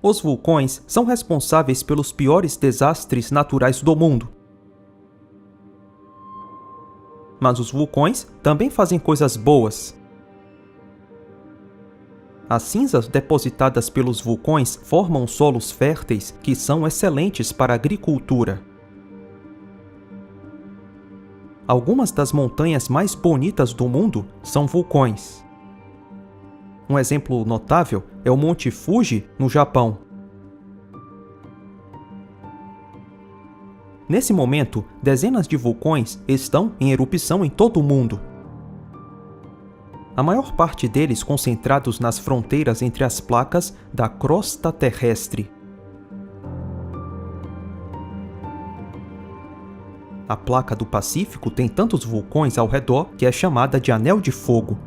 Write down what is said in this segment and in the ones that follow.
Os vulcões são responsáveis pelos piores desastres naturais do mundo. Mas os vulcões também fazem coisas boas. As cinzas depositadas pelos vulcões formam solos férteis que são excelentes para a agricultura. Algumas das montanhas mais bonitas do mundo são vulcões. Um exemplo notável é o Monte Fuji, no Japão. Nesse momento, dezenas de vulcões estão em erupção em todo o mundo. A maior parte deles concentrados nas fronteiras entre as placas da crosta terrestre. A placa do Pacífico tem tantos vulcões ao redor que é chamada de Anel de Fogo.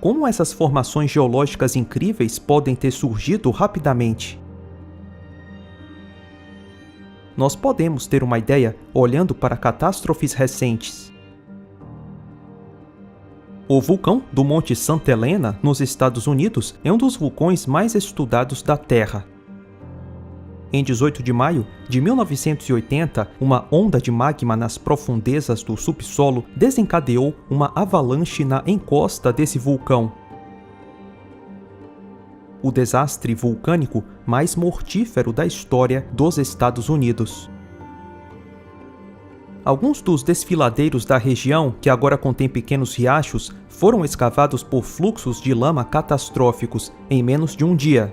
Como essas formações geológicas incríveis podem ter surgido rapidamente? Nós podemos ter uma ideia olhando para catástrofes recentes. O vulcão do Monte Santa Helena, nos Estados Unidos, é um dos vulcões mais estudados da Terra. Em 18 de maio de 1980, uma onda de magma nas profundezas do subsolo desencadeou uma avalanche na encosta desse vulcão. O desastre vulcânico mais mortífero da história dos Estados Unidos. Alguns dos desfiladeiros da região, que agora contém pequenos riachos, foram escavados por fluxos de lama catastróficos em menos de um dia.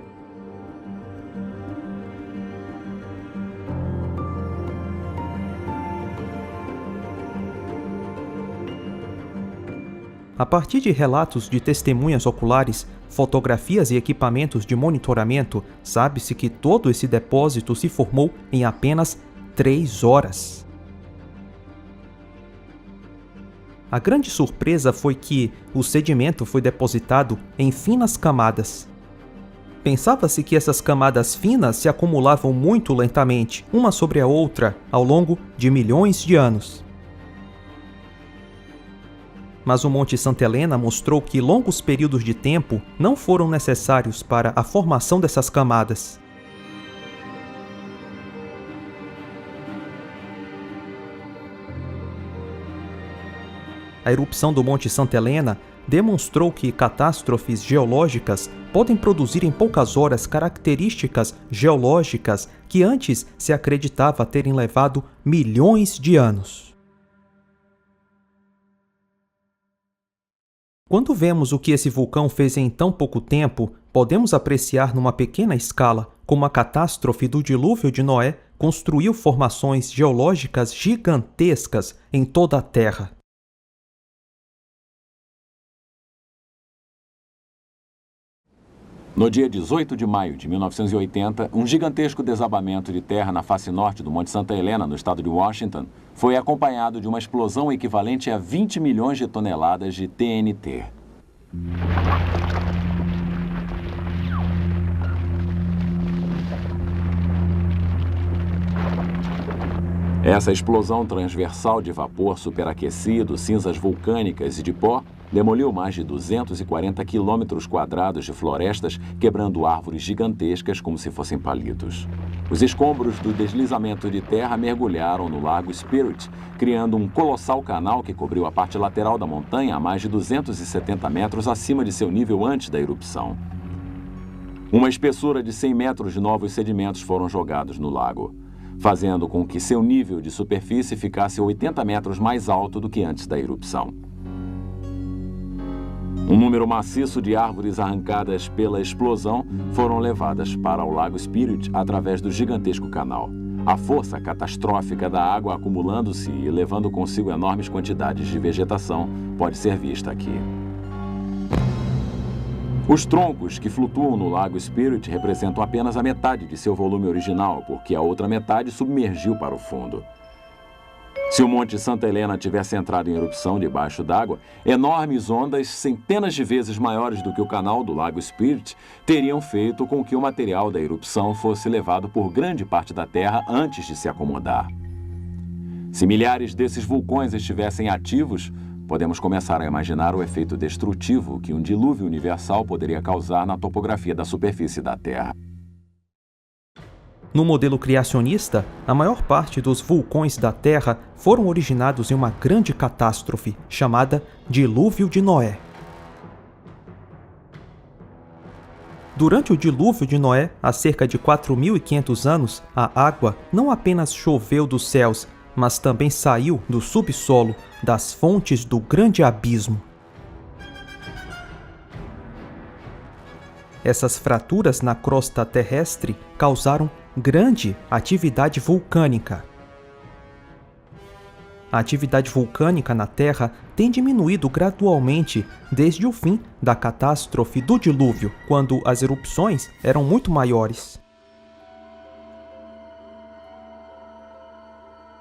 A partir de relatos de testemunhas oculares, fotografias e equipamentos de monitoramento, sabe-se que todo esse depósito se formou em apenas 3 horas. A grande surpresa foi que o sedimento foi depositado em finas camadas. Pensava-se que essas camadas finas se acumulavam muito lentamente, uma sobre a outra, ao longo de milhões de anos. Mas o Monte Santa Helena mostrou que longos períodos de tempo não foram necessários para a formação dessas camadas. A erupção do Monte Santa Helena demonstrou que catástrofes geológicas podem produzir em poucas horas características geológicas que antes se acreditava terem levado milhões de anos. Quando vemos o que esse vulcão fez em tão pouco tempo, podemos apreciar numa pequena escala como a catástrofe do dilúvio de Noé construiu formações geológicas gigantescas em toda a Terra. No dia 18 de maio de 1980, um gigantesco desabamento de terra na face norte do Monte Santa Helena, no estado de Washington, foi acompanhado de uma explosão equivalente a 20 milhões de toneladas de TNT. Essa explosão transversal de vapor superaquecido, cinzas vulcânicas e de pó demoliu mais de 240 quilômetros quadrados de florestas, quebrando árvores gigantescas como se fossem palitos. Os escombros do deslizamento de terra mergulharam no Lago Spirit, criando um colossal canal que cobriu a parte lateral da montanha a mais de 270 metros acima de seu nível antes da erupção. Uma espessura de 100 metros de novos sedimentos foram jogados no lago, fazendo com que seu nível de superfície ficasse 80 metros mais alto do que antes da erupção. Um número maciço de árvores arrancadas pela explosão foram levadas para o Lago Spirit através do gigantesco canal. A força catastrófica da água acumulando-se e levando consigo enormes quantidades de vegetação pode ser vista aqui. Os troncos que flutuam no Lago Spirit representam apenas a metade de seu volume original, porque a outra metade submergiu para o fundo. Se o Monte Santa Helena tivesse entrado em erupção debaixo d'água, enormes ondas, centenas de vezes maiores do que o canal do Lago Spirit, teriam feito com que o material da erupção fosse levado por grande parte da Terra antes de se acomodar. Se milhares desses vulcões estivessem ativos, podemos começar a imaginar o efeito destrutivo que um dilúvio universal poderia causar na topografia da superfície da Terra. No modelo criacionista, a maior parte dos vulcões da Terra foram originados em uma grande catástrofe chamada Dilúvio de Noé. Durante o dilúvio de Noé, há cerca de 4.500 anos, a água não apenas choveu dos céus, mas também saiu do subsolo, das fontes do grande abismo. Essas fraturas na crosta terrestre causaram grande atividade vulcânica. A atividade vulcânica na Terra tem diminuído gradualmente desde o fim da catástrofe do dilúvio, quando as erupções eram muito maiores.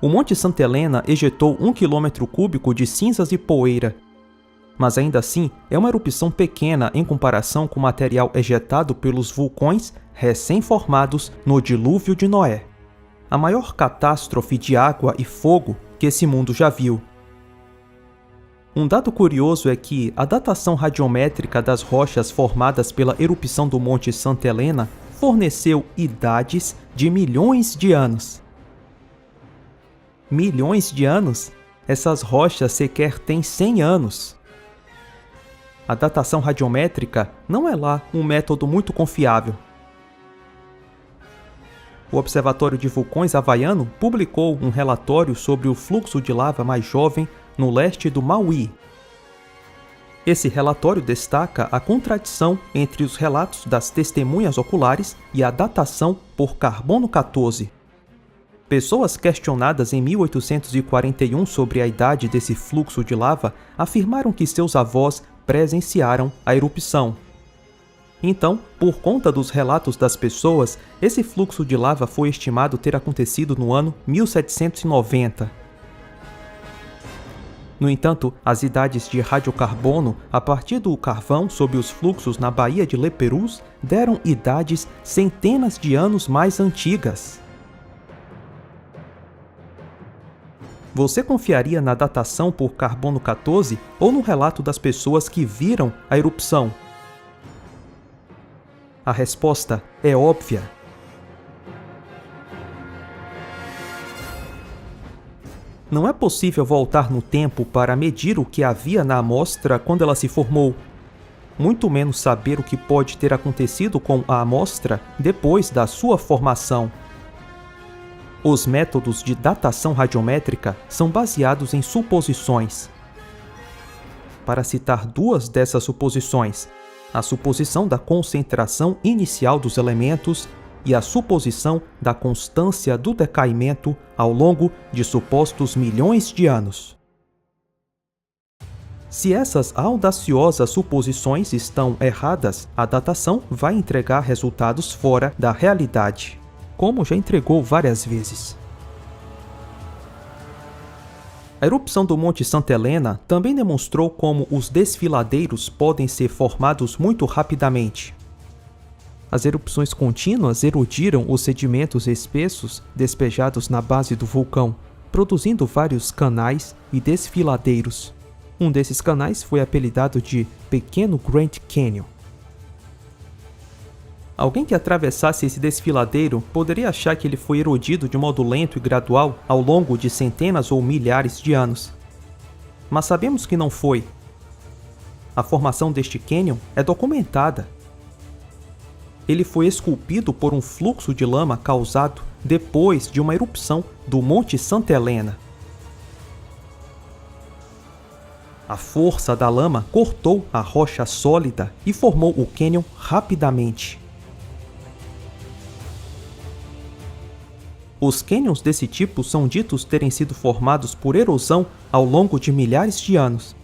O Monte Santa Helena ejetou 1 quilômetro cúbico de cinzas e poeira, mas ainda assim é uma erupção pequena em comparação com o material ejetado pelos vulcões recém-formados no Dilúvio de Noé, a maior catástrofe de água e fogo que esse mundo já viu. Um dado curioso é que a datação radiométrica das rochas formadas pela erupção do Monte Santa Helena forneceu idades de milhões de anos. Milhões de anos? Essas rochas sequer têm 100 anos. A datação radiométrica não é lá um método muito confiável. O Observatório de Vulcões Havaiano publicou um relatório sobre o fluxo de lava mais jovem no leste do Maui. Esse relatório destaca a contradição entre os relatos das testemunhas oculares e a datação por carbono 14. Pessoas questionadas em 1841 sobre a idade desse fluxo de lava afirmaram que seus avós presenciaram a erupção. Então, por conta dos relatos das pessoas, esse fluxo de lava foi estimado ter acontecido no ano 1790. No entanto, as idades de radiocarbono a partir do carvão sob os fluxos na Baía de Leperus deram idades centenas de anos mais antigas. Você confiaria na datação por carbono 14 ou no relato das pessoas que viram a erupção? A resposta é óbvia. Não é possível voltar no tempo para medir o que havia na amostra quando ela se formou, muito menos saber o que pode ter acontecido com a amostra depois da sua formação. Os métodos de datação radiométrica são baseados em suposições. Para citar duas dessas suposições, a suposição da concentração inicial dos elementos e a suposição da constância do decaimento ao longo de supostos milhões de anos. Se essas audaciosas suposições estão erradas, a datação vai entregar resultados fora da realidade, como já entregou várias vezes. A erupção do Monte Santa Helena também demonstrou como os desfiladeiros podem ser formados muito rapidamente. As erupções contínuas erodiram os sedimentos espessos despejados na base do vulcão, produzindo vários canais e desfiladeiros. Um desses canais foi apelidado de Pequeno Grand Canyon. Alguém que atravessasse esse desfiladeiro poderia achar que ele foi erodido de modo lento e gradual ao longo de centenas ou milhares de anos. Mas sabemos que não foi. A formação deste cânion é documentada. Ele foi esculpido por um fluxo de lama causado depois de uma erupção do Monte Santa Helena. A força da lama cortou a rocha sólida e formou o cânion rapidamente. Os cânions desse tipo são ditos terem sido formados por erosão ao longo de milhares de anos.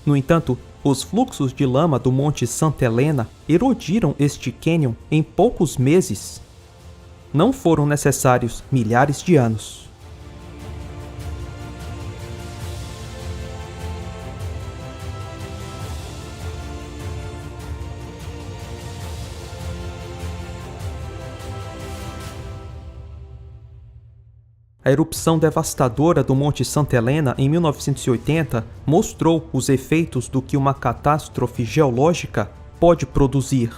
No entanto, os fluxos de lama do Monte Santa Helena erodiram este cânion em poucos meses. Não foram necessários milhares de anos. A erupção devastadora do Monte Santa Helena em 1980 mostrou os efeitos do que uma catástrofe geológica pode produzir.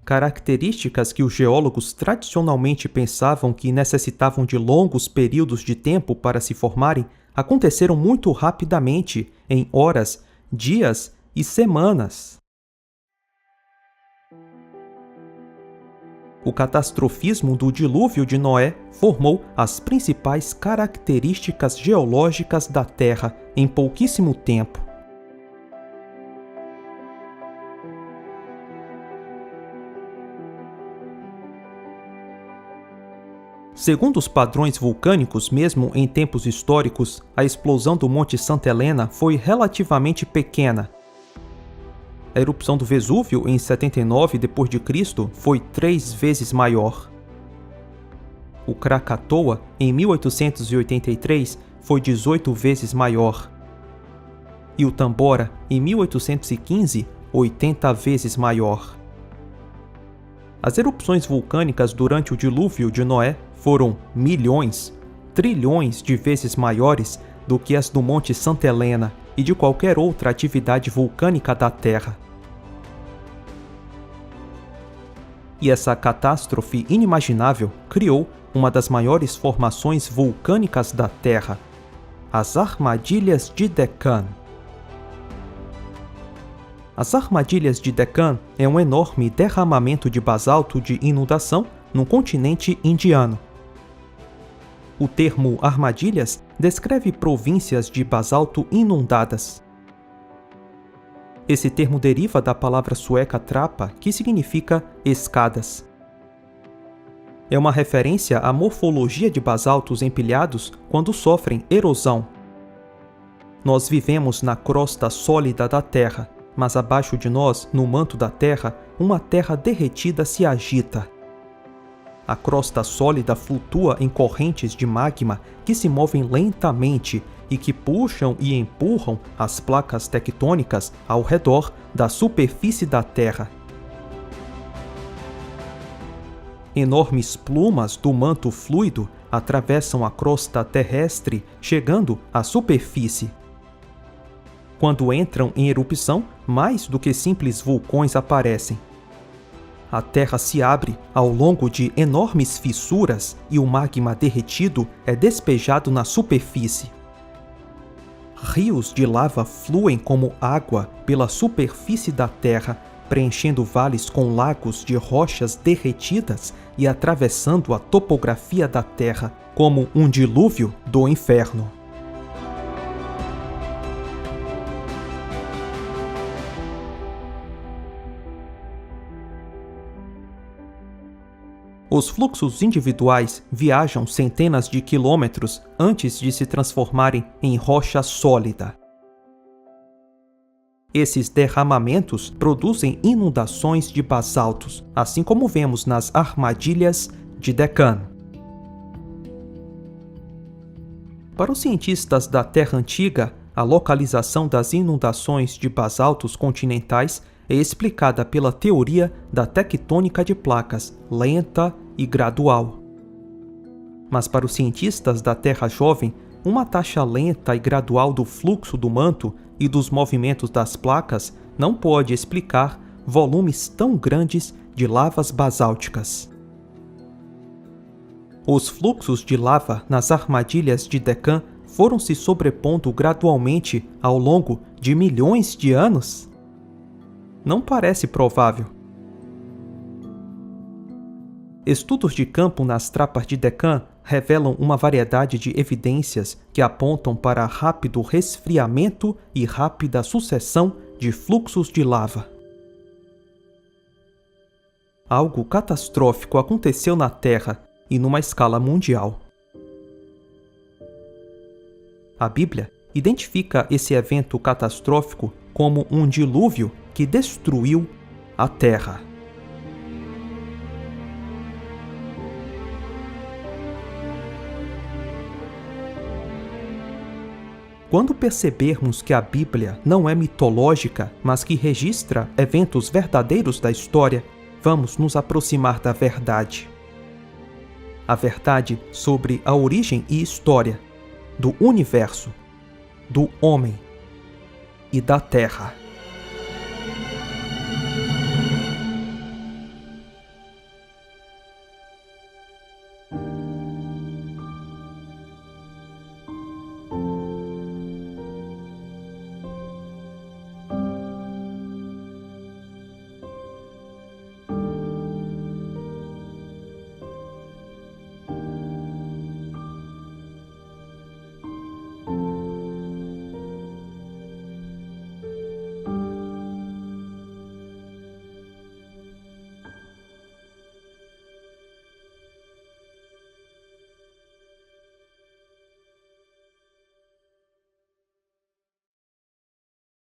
Características que os geólogos tradicionalmente pensavam que necessitavam de longos períodos de tempo para se formarem aconteceram muito rapidamente, em horas, dias e semanas. O catastrofismo do dilúvio de Noé formou as principais características geológicas da Terra em pouquíssimo tempo. Segundo os padrões vulcânicos, mesmo em tempos históricos, a explosão do Monte Santa Helena foi relativamente pequena. A erupção do Vesúvio em 79 d.C. foi 3 vezes maior. O Krakatoa, em 1883, foi 18 vezes maior. E o Tambora, em 1815, 80 vezes maior. As erupções vulcânicas durante o dilúvio de Noé foram milhões, trilhões de vezes maiores do que as do Monte Santa Helena e de qualquer outra atividade vulcânica da Terra. E essa catástrofe inimaginável criou uma das maiores formações vulcânicas da Terra, as Armadilhas de Deccan. As Armadilhas de Deccan é um enorme derramamento de basalto de inundação no continente indiano. O termo armadilhas descreve províncias de basalto inundadas. Esse termo deriva da palavra sueca trappa, que significa escadas. É uma referência à morfologia de basaltos empilhados quando sofrem erosão. Nós vivemos na crosta sólida da Terra, mas abaixo de nós, no manto da Terra, uma terra derretida se agita. A crosta sólida flutua em correntes de magma que se movem lentamente e que puxam e empurram as placas tectônicas ao redor da superfície da Terra. Enormes plumas do manto fluido atravessam a crosta terrestre, chegando à superfície. Quando entram em erupção, mais do que simples vulcões aparecem. A Terra se abre ao longo de enormes fissuras e o magma derretido é despejado na superfície. Rios de lava fluem como água pela superfície da Terra, preenchendo vales com lagos de rochas derretidas e atravessando a topografia da Terra, como um dilúvio do inferno. Os fluxos individuais viajam centenas de quilômetros antes de se transformarem em rocha sólida. Esses derramamentos produzem inundações de basaltos, assim como vemos nas Armadilhas de Deccan. Para os cientistas da Terra Antiga, a localização das inundações de basaltos continentais é explicada pela teoria da tectônica de placas, lenta e gradual. Mas para os cientistas da Terra Jovem, uma taxa lenta e gradual do fluxo do manto e dos movimentos das placas não pode explicar volumes tão grandes de lavas basálticas. Os fluxos de lava nas Armadilhas de Deccan foram se sobrepondo gradualmente ao longo de milhões de anos? Não parece provável. Estudos de campo nas trapas de Deccan revelam uma variedade de evidências que apontam para rápido resfriamento e rápida sucessão de fluxos de lava. Algo catastrófico aconteceu na Terra e numa escala mundial. A Bíblia identifica esse evento catastrófico como um dilúvio que destruiu a Terra. Quando percebermos que a Bíblia não é mitológica, mas que registra eventos verdadeiros da história, vamos nos aproximar da verdade. A verdade sobre a origem e história do universo, do homem e da Terra.